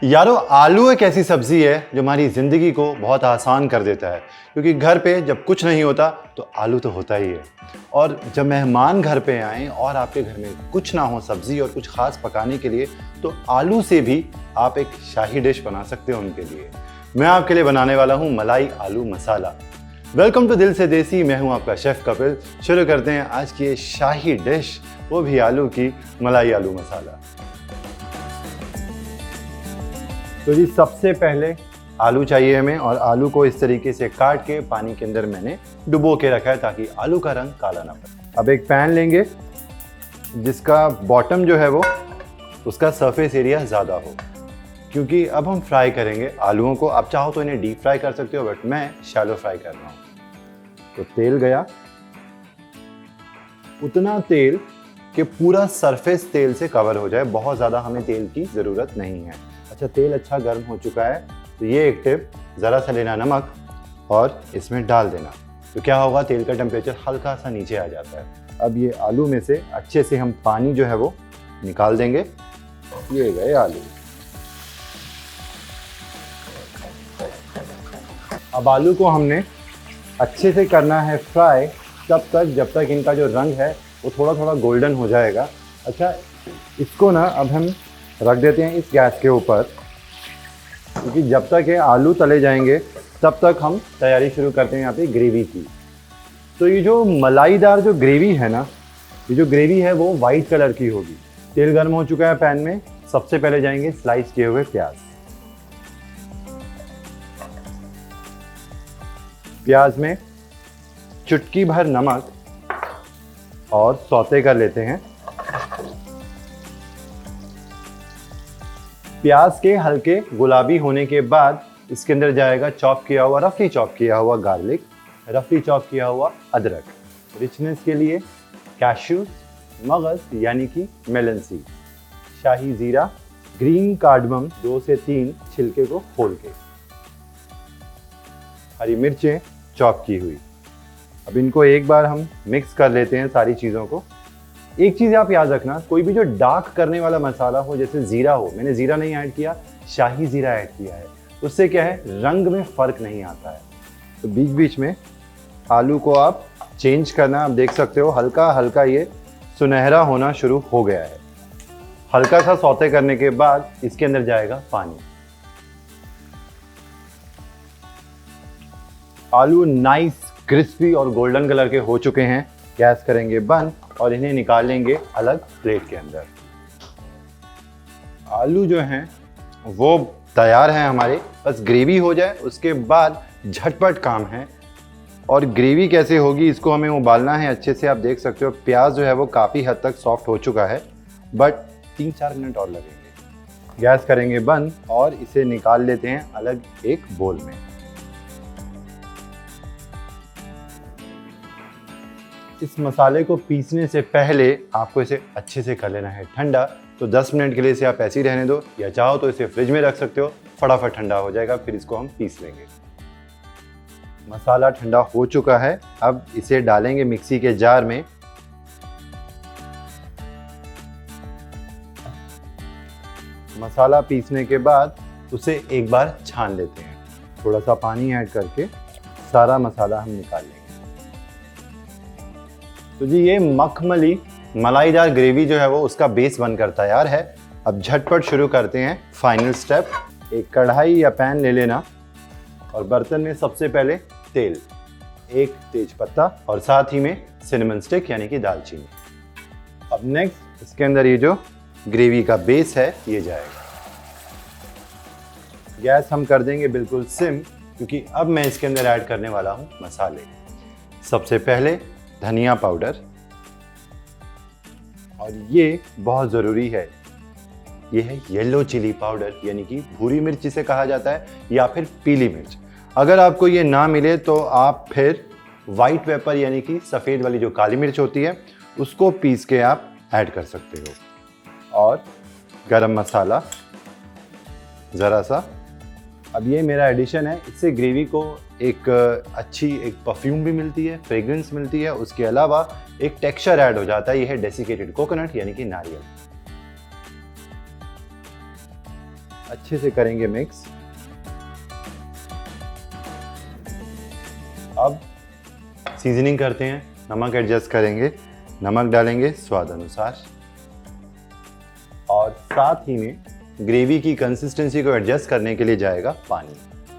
यारो आलू एक ऐसी सब्जी है जो हमारी ज़िंदगी को बहुत आसान कर देता है, क्योंकि घर पे जब कुछ नहीं होता तो आलू तो होता ही है। और जब मेहमान घर पे आएँ और आपके घर में कुछ ना हो सब्जी और कुछ खास पकाने के लिए, तो आलू से भी आप एक शाही डिश बना सकते हो उनके लिए। मैं आपके लिए बनाने वाला हूँ मलाई आलू मसाला। वेलकम टू दिल से देसी, मैं हूँ आपका शेफ़ कपिल। शुरू करते हैं आज की ये शाही डिश, वो भी आलू की मलाई आलू मसाला। तो जी सबसे पहले आलू चाहिए हमें, और आलू को इस तरीके से काट के पानी के अंदर मैंने डुबो के रखा है ताकि आलू का रंग काला ना पड़े। अब एक पैन लेंगे जिसका बॉटम जो है वो उसका सरफेस एरिया ज़्यादा हो, क्योंकि अब हम फ्राई करेंगे आलूओं को। आप चाहो तो इन्हें डीप फ्राई कर सकते हो, बट मैं शैलो फ्राई कर रहा हूँ। तो तेल गया, उतना तेल कि पूरा सरफेस तेल से कवर हो जाए, बहुत ज़्यादा हमें तेल की ज़रूरत नहीं है। अच्छा, तेल अच्छा गर्म हो चुका है, तो ये एक टिप, ज़रा सा लेना नमक और इसमें डाल देना, तो क्या होगा, तेल का टेम्परेचर हल्का सा नीचे आ जाता है। अब ये आलू में से अच्छे से हम पानी जो है वो निकाल देंगे। ये गए आलू। अब आलू को हमने अच्छे से करना है फ्राई तब तक जब तक इनका जो रंग है वो थोड़ा थोड़ा गोल्डन हो जाएगा। अच्छा, इसको ना अब हम रख देते हैं इस गैस के ऊपर, क्योंकि जब तक ये आलू तले जाएंगे तब तक हम तैयारी शुरू करते हैं यहाँ पे ग्रेवी की। तो ये जो मलाईदार जो ग्रेवी है ना, ये जो ग्रेवी है वो वाइट कलर की होगी। तेल गर्म हो चुका है पैन में। सबसे पहले जाएंगे स्लाइस किए हुए प्याज। प्याज में चुटकी भर नमक और सौते कर लेते हैं। प्याज के हल्के गुलाबी होने के बाद इसके अंदर जाएगा चॉप किया हुआ, रफली चॉप किया हुआ गार्लिक, रफली चॉप किया हुआ अदरक, रिचनेस के लिए कैश्यू, मगज यानी कि मेलन सीड, शाही जीरा, ग्रीन कार्डमम 2 से 3 छिलके को खोल के, हरी मिर्चें चॉप की हुई। अब इनको एक बार हम मिक्स कर लेते हैं सारी चीज़ों को। एक चीज़ आप याद रखना, कोई भी जो डार्क करने वाला मसाला हो, जैसे ज़ीरा हो, मैंने ज़ीरा नहीं ऐड किया, शाही ज़ीरा ऐड किया है, उससे क्या है, रंग में फ़र्क नहीं आता है। तो बीच बीच में आलू को आप चेंज करना। आप देख सकते हो हल्का हल्का ये सुनहरा होना शुरू हो गया है। हल्का सा सौते करने के बाद इसके अंदर जाएगा पानी। आलू नाइस क्रिस्पी और गोल्डन कलर के हो चुके हैं। गैस करेंगे बंद और इन्हें निकाल लेंगे अलग प्लेट के अंदर। आलू जो हैं वो तैयार हैं हमारे, बस ग्रेवी हो जाए उसके बाद झटपट काम है। और ग्रेवी कैसे होगी, इसको हमें उबालना है अच्छे से। आप देख सकते हो प्याज जो है वो काफ़ी हद तक सॉफ्ट हो चुका है, बट 3-4 मिनट और लगेंगे। गैस करेंगे बंद और इसे निकाल लेते हैं अलग एक बोल में। इस मसाले को पीसने से पहले आपको इसे अच्छे से कर लेना है ठंडा। तो 10 मिनट के लिए इसे आप ऐसे ही रहने दो, या चाहो तो इसे फ्रिज में रख सकते हो, फटाफट ठंडा हो जाएगा, फिर इसको हम पीस लेंगे। मसाला ठंडा हो चुका है, अब इसे डालेंगे मिक्सी के जार में। मसाला पीसने के बाद उसे एक बार छान लेते हैं। थोड़ा सा पानी ऐड करके सारा मसाला हम निकाल लेंगे। तो जी ये मखमली मलाईदार ग्रेवी जो है वो उसका बेस बनकर तैयार है। अब झटपट शुरू करते हैं फाइनल स्टेप। एक कढ़ाई या पैन ले लेना, और बर्तन में सबसे पहले तेल, एक तेज पत्ता और साथ ही में सिनेमन स्टिक यानी कि दालचीनी। अब नेक्स्ट इसके अंदर ये जो ग्रेवी का बेस है ये जाएगा। गैस हम कर देंगे बिल्कुल सिम, क्योंकि अब मैं इसके अंदर ऐड करने वाला हूँ मसाले। सबसे पहले धनिया पाउडर, और ये बहुत ज़रूरी है, ये है येलो चिली पाउडर यानी कि भूरी मिर्च जिसे कहा जाता है, या फिर पीली मिर्च। अगर आपको ये ना मिले तो आप फिर वाइट पेपर यानी कि सफ़ेद वाली जो काली मिर्च होती है उसको पीस के आप ऐड कर सकते हो। और गरम मसाला ज़रा सा। अब ये मेरा एडिशन है, इससे ग्रेवी को एक अच्छी एक परफ्यूम भी मिलती है, फ्रेग्रेंस मिलती है, उसके अलावा एक टेक्सचर ऐड हो जाता है। ये है डेसिकेटेड कोकोनट यानी कि नारियल। अच्छे से करेंगे मिक्स। अब सीजनिंग करते हैं, नमक एडजस्ट करेंगे, नमक डालेंगे स्वाद अनुसार और साथ ही में ग्रेवी की कंसिस्टेंसी को एडजस्ट करने के लिए जाएगा पानी।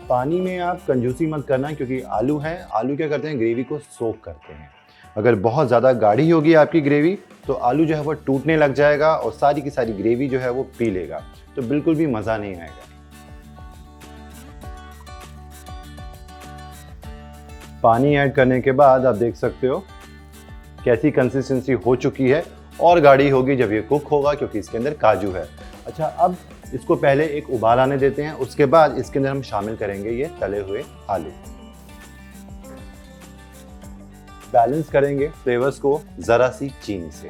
पानी में आप कंजूसी मत करना क्योंकि आलू है, आलू क्या करते हैं ग्रेवी को सोक करते हैं। अगर बहुत ज़्यादा गाढ़ी होगी आपकी ग्रेवी तो आलू जो है वो टूटने लग जाएगा और सारी की सारी ग्रेवी जो है वो पी लेगा, तो बिल्कुल भी मज़ा नहीं आएगा। पानी ऐड करने के बाद आप देख सकते हो कैसी कंसिस्टेंसी हो चुकी है, और गाढ़ी होगी जब ये कुक होगा क्योंकि इसके अंदर काजू है। अच्छा, अब इसको पहले एक उबाल आने देते हैं, उसके बाद इसके अंदर हम शामिल करेंगे ये तले हुए आलू। बैलेंस करेंगे फ्लेवर्स को जरा सी चीनी से।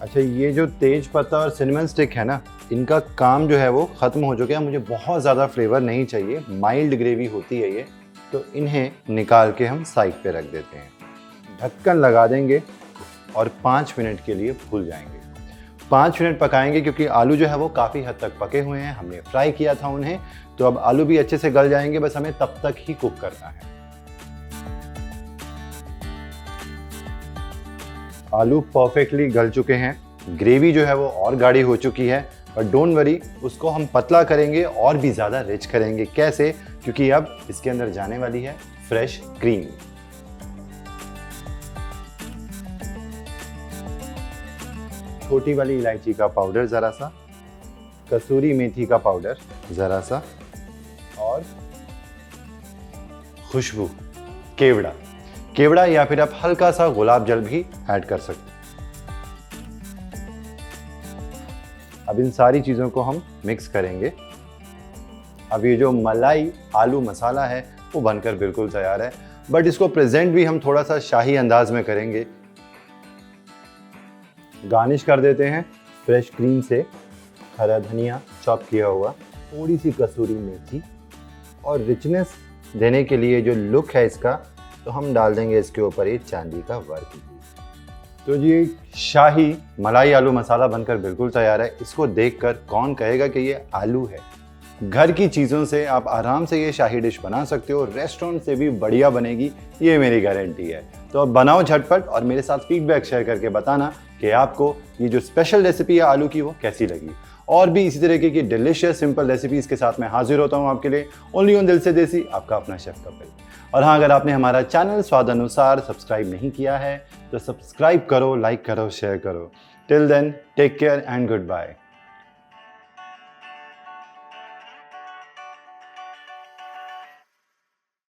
अच्छा, ये जो तेज पत्ता और सिनेमन स्टिक है ना, इनका काम जो है वो खत्म हो चुका है। मुझे बहुत ज़्यादा फ्लेवर नहीं चाहिए, माइल्ड ग्रेवी होती है ये, तो इन्हें निकाल के हम साइड पे रख देते हैं। ढक्कन लगा देंगे और 5 मिनट के लिए भूल जाएंगे। 5 मिनट पकाएंगे क्योंकि आलू जो है वो काफ़ी हद तक पके हुए हैं, हमने फ्राई किया था उन्हें, तो अब आलू भी अच्छे से गल जाएंगे, बस हमें तब तक ही कुक करना है। आलू परफेक्टली गल चुके हैं, ग्रेवी जो है वो और गाढ़ी हो चुकी है, और डोंट वरी, उसको हम पतला करेंगे और भी ज़्यादा रिच करेंगे। कैसे? क्योंकि अब इसके अंदर जाने वाली है फ्रेश क्रीम। छोटी वाली इलायची का पाउडर ज़रा सा, कसूरी मेथी का पाउडर ज़रा सा, और खुशबू केवड़ा या फिर आप हल्का सा गुलाब जल भी ऐड कर सकते हैं। अब इन सारी चीज़ों को हम मिक्स करेंगे। अब ये जो मलाई आलू मसाला है वो बनकर बिल्कुल तैयार है, बट इसको प्रेजेंट भी हम थोड़ा सा शाही अंदाज में करेंगे। गार्निश कर देते हैं फ्रेश क्रीम से, हरा धनिया चॉप किया हुआ, थोड़ी सी कसूरी मेथी, और रिचनेस देने के लिए जो लुक है इसका, तो हम डाल देंगे इसके ऊपर ये चांदी का वर्क। तो ये शाही मलाई आलू मसाला बनकर बिल्कुल तैयार है। इसको देखकर कौन कहेगा कि ये आलू है। घर की चीज़ों से आप आराम से ये शाही डिश बना सकते हो, रेस्टोरेंट से भी बढ़िया बनेगी, ये मेरी गारंटी है। तो अब बनाओ झटपट और मेरे साथ फीडबैक शेयर करके बताना कि आपको ये जो स्पेशल रेसिपी है आलू की वो कैसी लगी। और भी इसी तरीके की डिलीशियस सिंपल रेसिपीज़ के साथ मैं हाजिर होता हूँ आपके लिए, ओनली ऑन दिल से देसी, आपका अपना शेफ कपिल। और हाँ, अगर आपने हमारा चैनल स्वाद अनुसार सब्सक्राइब नहीं किया है तो सब्सक्राइब करो, लाइक करो, शेयर करो। Till then, take care and good bye.